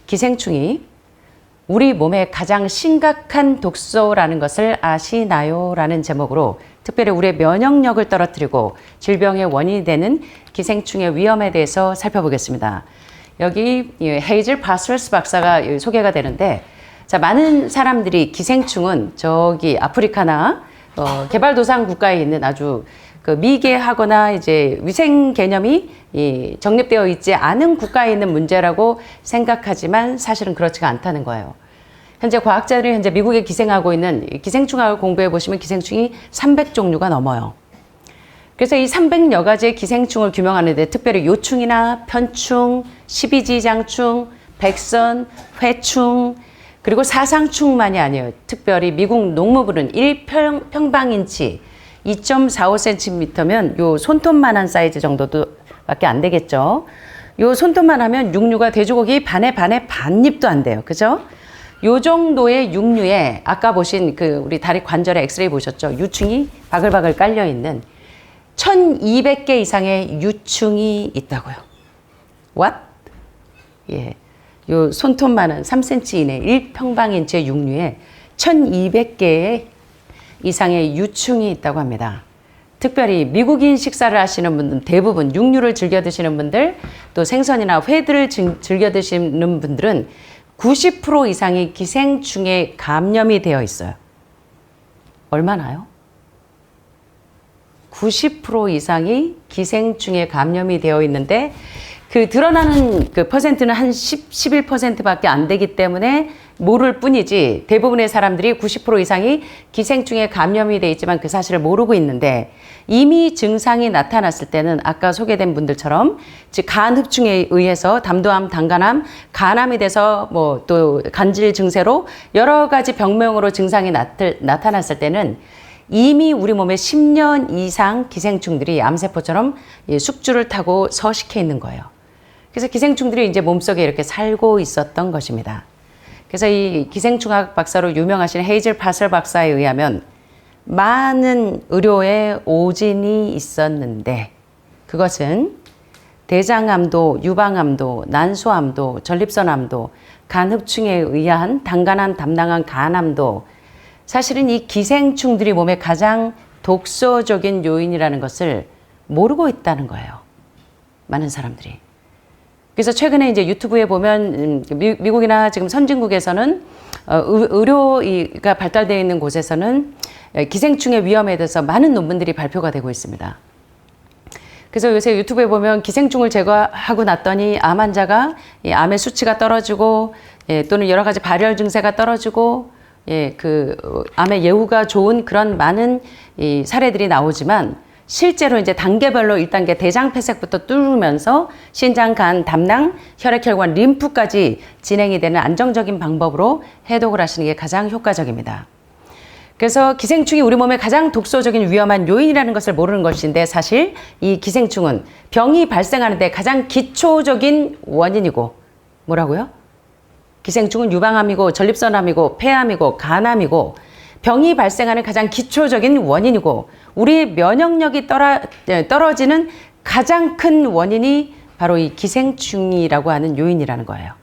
기생충이 우리 몸에 가장 심각한 독소라는 것을 아시나요? 라는 제목으로 특별히 우리의 면역력을 떨어뜨리고 질병의 원인이 되는 기생충의 위험에 대해서 살펴보겠습니다. 여기 헤이즐 파슬스 박사가 소개가 되는데, 자, 많은 사람들이 기생충은 저기 아프리카나 개발도상 국가에 있는 아주 미개하거나 이제 위생 개념이 정립되어 있지 않은 국가에 있는 문제라고 생각하지만 사실은 그렇지가 않다는 거예요. 현재 과학자들이 현재 미국에 기생하고 있는 기생충학을 공부해 보시면 기생충이 300종류가 넘어요. 그래서 이 300여 가지의 기생충을 규명하는데 특별히 요충이나 편충, 십이지장충, 백선, 회충, 그리고 사상충만이 아니에요. 특별히 미국 농무부는 1평방인치 2.45cm면 요 손톱만한 사이즈 정도도 밖에 안 되겠죠. 요 손톱만 하면 육류가 돼지고기 반에 반입도 안 돼요. 그죠? 요 정도의 육류에 아까 보신 우리 다리 관절에 엑스레이 보셨죠? 유충이 바글바글 깔려 있는 1200개 이상의 유충이 있다고요. What? 예. 요 손톱만한 3cm 이내 1평방인치의 육류에 1200개 이상의 유충이 있다고 합니다. 특별히 미국인 식사를 하시는 분들, 대부분 육류를 즐겨 드시는 분들, 또 생선이나 회들을 즐겨 드시는 분들은 90% 이상이 기생충에 감염이 되어 있어요. 얼마나요? 90% 이상이 기생충에 감염이 되어 있는데 드러나는 퍼센트는 한 11%밖에 안 되기 때문에 모를 뿐이지 대부분의 사람들이 90% 이상이 기생충에 감염이 돼 있지만 그 사실을 모르고 있는데 이미 증상이 나타났을 때는 아까 소개된 분들처럼 즉 간흡충에 의해서 담도암, 당간암, 간암이 돼서 또 간질 증세로 여러 가지 병명으로 증상이 나타났을 때는 이미 우리 몸에 10년 이상 기생충들이 암세포처럼 숙주를 타고 서식해 있는 거예요. 그래서 기생충들이 이제 몸속에 이렇게 살고 있었던 것입니다. 그래서 이 기생충학 박사로 유명하신 헤이즐 파슬 박사에 의하면 많은 의료에 오진이 있었는데 그것은 대장암도, 유방암도, 난소암도, 전립선암도, 간흡충에 의한 당간암, 담낭암, 간암도 사실은 이 기생충들이 몸에 가장 독소적인 요인이라는 것을 모르고 있다는 거예요. 많은 사람들이. 그래서 최근에 이제 유튜브에 보면 미국이나 지금 선진국에서는 의료가 발달되어 있는 곳에서는 기생충의 위험에 대해서 많은 논문들이 발표가 되고 있습니다. 그래서 요새 유튜브에 보면 기생충을 제거하고 났더니 암 환자가 암의 수치가 떨어지고 또는 여러 가지 발열 증세가 떨어지고 암의 예후가 좋은 그런 많은 사례들이 나오지만 실제로 이제 단계별로 1단계 대장폐색부터 뚫으면서 신장, 간, 담낭, 혈액, 혈관, 림프까지 진행이 되는 안정적인 방법으로 해독을 하시는 게 가장 효과적입니다. 그래서 기생충이 우리 몸에 가장 독소적인 위험한 요인이라는 것을 모르는 것인데 사실 이 기생충은 병이 발생하는 데 가장 기초적인 원인이고 뭐라고요? 기생충은 유방암이고 전립선암이고 폐암이고 간암이고 병이 발생하는 가장 기초적인 원인이고 우리 면역력이 떨어지는 가장 큰 원인이 바로 이 기생충이라고 하는 요인이라는 거예요.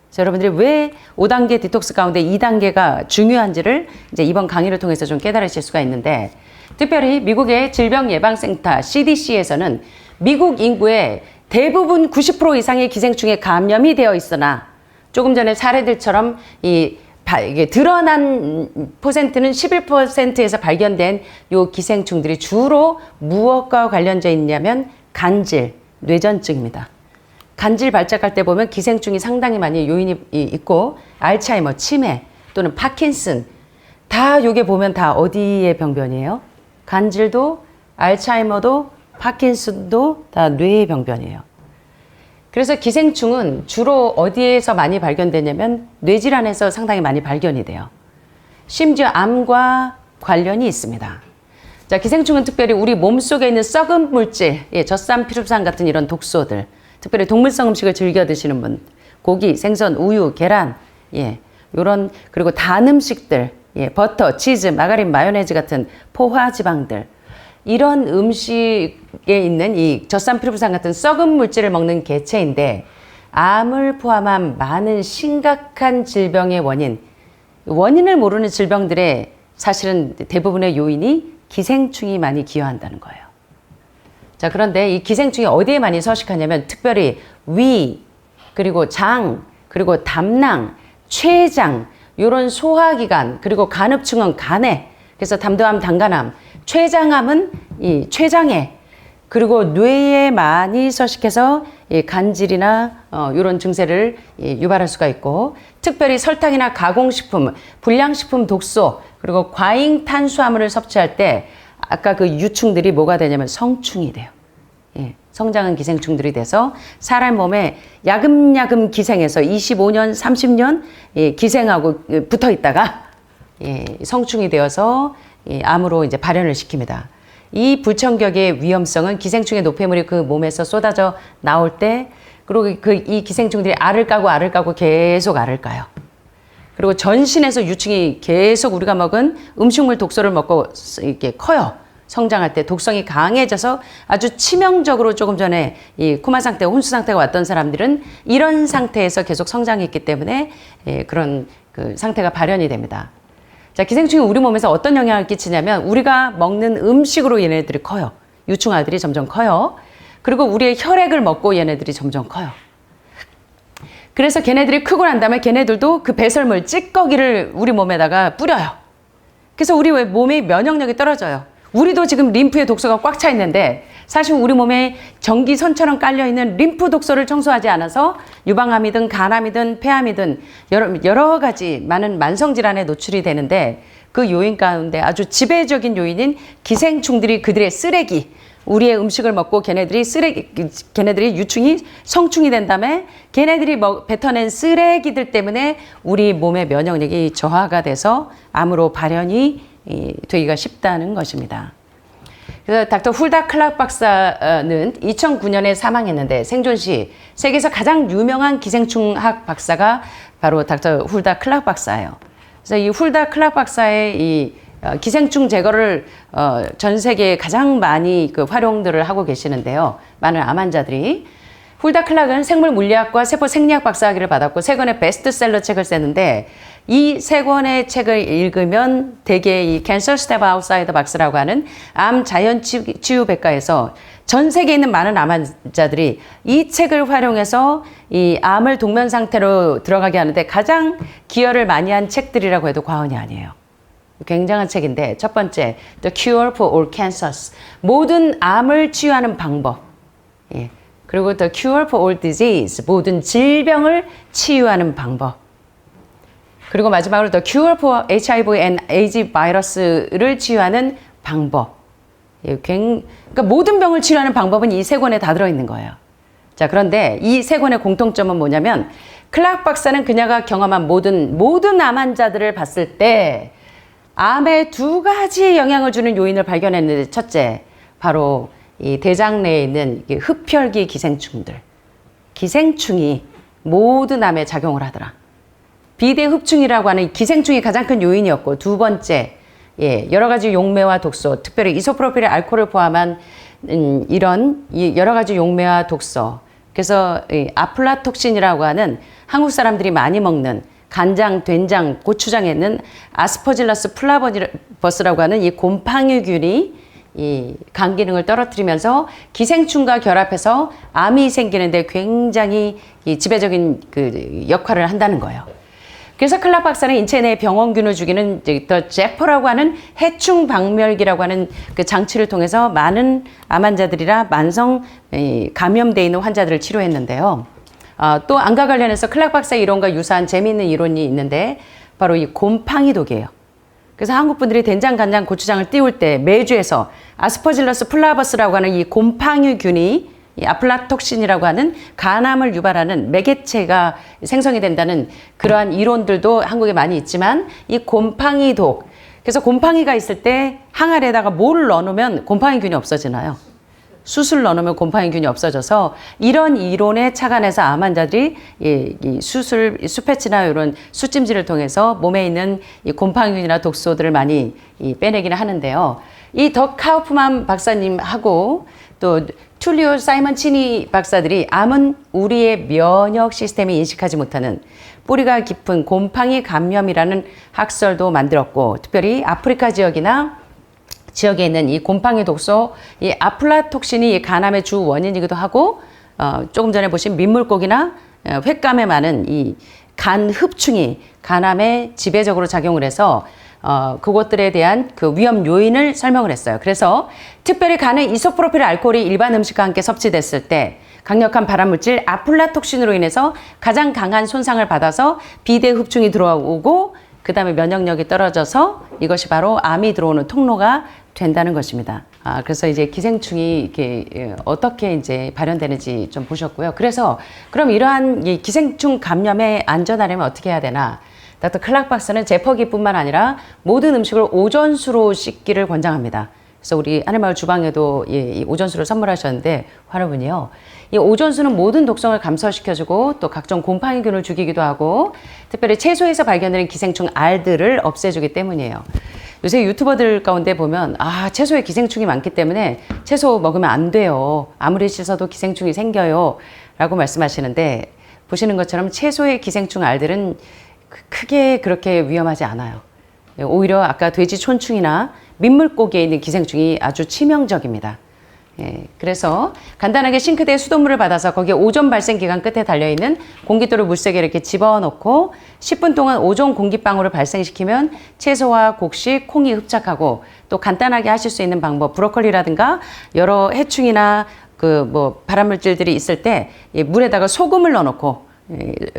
그래서 여러분들이 왜 5단계 디톡스 가운데 2단계가 중요한지를 이제 이번 강의를 통해서 좀 깨달으실 수가 있는데 특별히 미국의 질병예방센터 CDC에서는 미국 인구의 대부분 90% 이상의 기생충에 감염이 되어 있으나 조금 전에 사례들처럼 이게 드러난 퍼센트는 11%에서 발견된 요 기생충들이 주로 무엇과 관련되어 있냐면 간질, 뇌전증입니다. 간질 발작할 때 보면 기생충이 상당히 많이 요인이 있고 알츠하이머, 치매 또는 파킨슨 다 요게 보면 다 어디의 병변이에요? 간질도 알츠하이머도 파킨슨도 다 뇌의 병변이에요. 그래서 기생충은 주로 어디에서 많이 발견되냐면 뇌질환에서 상당히 많이 발견이 돼요. 심지어 암과 관련이 있습니다. 자, 기생충은 특별히 우리 몸속에 있는 썩은 물질, 젖산, 피루산 같은 이런 독소들, 특별히 동물성 음식을 즐겨 드시는 분, 고기, 생선, 우유, 계란, 요런 그리고 단 음식들, 버터, 치즈, 마가린, 마요네즈 같은 포화 지방들 이런 음식에 있는 이 젖산, 피루산 같은 썩은 물질을 먹는 개체인데 암을 포함한 많은 심각한 질병의 원인을 모르는 질병들의 사실은 대부분의 요인이 기생충이 많이 기여한다는 거예요. 자, 그런데 이 기생충이 어디에 많이 서식하냐면 특별히 위, 그리고 장, 그리고 담낭, 췌장, 이런 소화기관, 그리고 간흡충은 간에, 그래서 담도암, 당간암, 췌장암은 이 췌장에, 그리고 뇌에 많이 서식해서 이 간질이나 이런 증세를 유발할 수가 있고, 특별히 설탕이나 가공식품, 불량식품 독소, 그리고 과잉 탄수화물을 섭취할 때 아까 그 유충들이 뭐가 되냐면 성충이 돼요. 예, 성장한 기생충들이 돼서 사람 몸에 야금야금 기생해서 25년, 30년 기생하고 붙어 있다가 성충이 되어서 암으로 이제 발현을 시킵니다. 이 불청격의 위험성은 기생충의 노폐물이 그 몸에서 쏟아져 나올 때, 그리고 이 기생충들이 알을 까고 계속 알을 까요. 그리고 전신에서 유충이 계속 우리가 먹은 음식물 독소를 먹고 이렇게 커요. 성장할 때 독성이 강해져서 아주 치명적으로 조금 전에 이 코마 상태, 혼수 상태가 왔던 사람들은 이런 상태에서 계속 성장했기 때문에 그런 그 상태가 발현이 됩니다. 자, 기생충이 우리 몸에서 어떤 영향을 끼치냐면 우리가 먹는 음식으로 얘네들이 커요. 유충알들이 점점 커요. 그리고 우리의 혈액을 먹고 얘네들이 점점 커요. 그래서 걔네들이 크고 난 다음에 걔네들도 그 배설물, 찌꺼기를 우리 몸에다가 뿌려요. 그래서 우리 몸의 면역력이 떨어져요. 우리도 지금 림프에 독소가 꽉 차 있는데 사실 우리 몸에 전기선처럼 깔려있는 림프 독소를 청소하지 않아서 유방암이든 간암이든 폐암이든 여러 가지 많은 만성질환에 노출이 되는데 그 요인 가운데 아주 지배적인 요인인 기생충들이 그들의 쓰레기, 우리의 음식을 먹고 걔네들이 유충이 성충이 된 다음에 걔네들이 뱉어낸 쓰레기들 때문에 우리 몸의 면역력이 저하가 돼서 암으로 발현이 되기가 쉽다는 것입니다. 그래서 닥터 훌다 클락 박사는 2009년에 사망했는데 생존 시 세계에서 가장 유명한 기생충학 박사가 바로 닥터 훌다 클락 박사예요. 그래서 이 훌다 클락 박사의 이 기생충 제거를 전 세계에 가장 많이 그 활용들을 하고 계시는데요. 많은 암 환자들이. 훌다 클락은 생물 물리학과 세포 생리학 박사학위를 받았고 3권의 베스트셀러 책을 썼는데 이 3권의 책을 읽으면 대개 이 캔서 스텝 아웃사이더 박스라고 하는 암 자연 치유 백과에서 전 세계에 있는 많은 암 환자들이 이 책을 활용해서 이 암을 동면 상태로 들어가게 하는데 가장 기여를 많이 한 책들이라고 해도 과언이 아니에요. 굉장한 책인데 첫 번째 The Cure for All Cancers, 모든 암을 치유하는 방법. 예. 그리고 The Cure for All Disease, 모든 질병을 치유하는 방법. 그리고 마지막으로 The Cure for HIV and AIDS 바이러스를 치유하는 방법. 예, 그러니까 모든 병을 치유하는 방법은 이 3권에 다 들어있는 거예요. 자, 그런데 이 3권의 공통점은 뭐냐면 클락 박사는 그녀가 경험한 모든 암 환자들을 봤을 때 암에 2가지 영향을 주는 요인을 발견했는데 첫째, 바로 이 대장 내에 있는 흡혈귀 기생충이 모든 암에 작용을 하더라. 비대흡충이라고 하는 기생충이 가장 큰 요인이었고, 2번째, 여러 가지 용매와 독소, 특별히 이소프로필 알코올을 포함한 이런 여러 가지 용매와 독소. 그래서 아플라톡신이라고 하는 한국 사람들이 많이 먹는 간장, 된장, 고추장에 있는 아스퍼질러스 플라버스라고 하는 이 곰팡이균이 이 간 기능을 떨어뜨리면서 기생충과 결합해서 암이 생기는데 굉장히 이 지배적인 그 역할을 한다는 거예요. 그래서 클락 박사는 인체 내 병원균을 죽이는 더 제퍼라고 하는 해충 박멸기라고 하는 그 장치를 통해서 많은 암 환자들이라 만성 감염돼 있는 환자들을 치료했는데요. 또 암과 관련해서 클락 박사의 이론과 유사한 재미있는 이론이 있는데 바로 이 곰팡이 독이에요. 그래서 한국 분들이 된장, 간장, 고추장을 띄울 때 메주에서 아스퍼질러스 플라버스라고 하는 이 곰팡이균이 이 아플라톡신이라고 하는 간암을 유발하는 매개체가 생성이 된다는 그러한 이론들도 한국에 많이 있지만 이 곰팡이 독, 그래서 곰팡이가 있을 때 항아리에다가 뭐를 넣어놓으면 곰팡이균이 없어지나요? 숯을 넣어놓으면 곰팡이균이 없어져서 이런 이론에 착안해서 암 환자들이 이 수패치나 이런 숯찜질을 통해서 몸에 있는 이 곰팡이균이나 독소들을 많이 빼내기는 하는데요. 이 더 카우프만 박사님하고 또 툴리오 사이먼치니 박사들이 암은 우리의 면역 시스템이 인식하지 못하는 뿌리가 깊은 곰팡이 감염이라는 학설도 만들었고, 특별히 아프리카 지역에 있는 이 곰팡이 독소, 이 아플라톡신이 이 간암의 주 원인이기도 하고, 조금 전에 보신 민물고기나 횟감에 많은 이 간 흡충이 간암에 지배적으로 작용을 해서 그것들에 대한 그 위험 요인을 설명을 했어요. 그래서 특별히 간에 이소프로필 알코올이 일반 음식과 함께 섭취됐을 때 강력한 발암물질 아플라톡신으로 인해서 가장 강한 손상을 받아서 비대 흡충이 들어오고, 그 다음에 면역력이 떨어져서 이것이 바로 암이 들어오는 통로가 된다는 것입니다. 그래서 이제 기생충이 이렇게 어떻게 이제 발현되는지 좀 보셨고요. 그래서 그럼 이러한 이 기생충 감염에 안전하려면 어떻게 해야 되나? 닥터 클락 박사는 재퍼기뿐만 아니라 모든 음식을 오존수로 씻기를 권장합니다. 그래서 우리 하늘마을 주방에도 이 오존수를 선물하셨는데, 환우분이요. 이 오존수는 모든 독성을 감소시켜주고 또 각종 곰팡이균을 죽이기도 하고, 특별히 채소에서 발견되는 기생충 알들을 없애주기 때문이에요. 요새 유튜버들 가운데 보면 채소에 기생충이 많기 때문에 채소 먹으면 안 돼요. 아무리 씻어도 기생충이 생겨요. 라고 말씀하시는데, 보시는 것처럼 채소의 기생충 알들은 크게 그렇게 위험하지 않아요. 오히려 아까 돼지 촌충이나 민물고기에 있는 기생충이 아주 치명적입니다. 그래서 간단하게 싱크대에 수돗물을 받아서 거기에 오존 발생 기관 끝에 달려있는 공깃돌을 물속에 이렇게 집어넣고 10분 동안 오존 공기방울을 발생시키면 채소와 곡식, 콩이 흡착하고, 또 간단하게 하실 수 있는 방법, 브로콜리라든가 여러 해충이나 발암물질들이 있을 때 물에다가 소금을 넣어놓고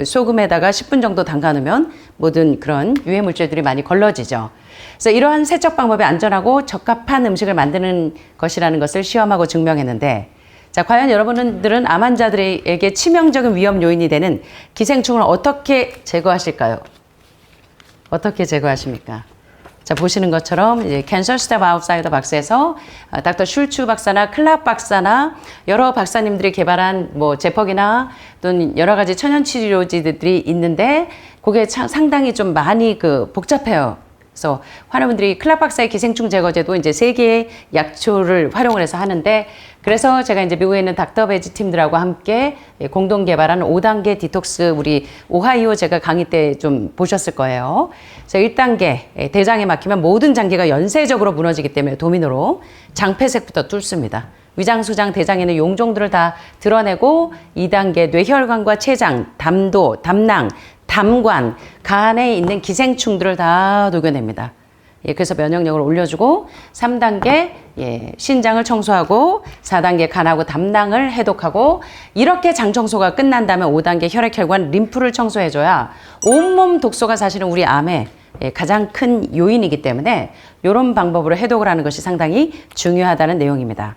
소금에다가 10분 정도 담가 놓으면 모든 그런 유해 물질들이 많이 걸러지죠. 그래서 이러한 세척 방법이 안전하고 적합한 음식을 만드는 것이라는 것을 시험하고 증명했는데, 자, 과연 여러분들은 암 환자들에게 치명적인 위험 요인이 되는 기생충을 어떻게 제거하실까요? 어떻게 제거하십니까? 자, 보시는 것처럼 이제 Cancer Step Outsider 박스에서 닥터 슐츠 박사나 클락 박사나 여러 박사님들이 개발한 제퍽이나 또는 여러 가지 천연 치료제들이 있는데, 그게 상당히 좀 많이 복잡해요. 그래서 환우분들이 클락 박사의 기생충 제거제도 이제 3개의 약초를 활용을 해서 하는데, 그래서 제가 이제 미국에 있는 닥터 베지 팀들하고 함께 공동 개발한 5단계 디톡스, 우리 오하이오 제가 강의 때 좀 보셨을 거예요. 그래서 1단계, 대장에 막히면 모든 장기가 연쇄적으로 무너지기 때문에 도미노로 장폐색부터 뚫습니다. 위장, 소장, 대장에 있는 용종들을 다 드러내고, 2단계 뇌혈관과 췌장, 담도, 담낭, 담관, 간에 있는 기생충들을 다 녹여냅니다. 그래서 면역력을 올려주고, 3단계 신장을 청소하고, 4단계 간하고 담낭을 해독하고, 이렇게 장 청소가 끝난 다음에 5단계 혈액, 혈관, 림프를 청소해줘야 온몸 독소가 사실은 우리 암의 가장 큰 요인이기 때문에 이런 방법으로 해독을 하는 것이 상당히 중요하다는 내용입니다.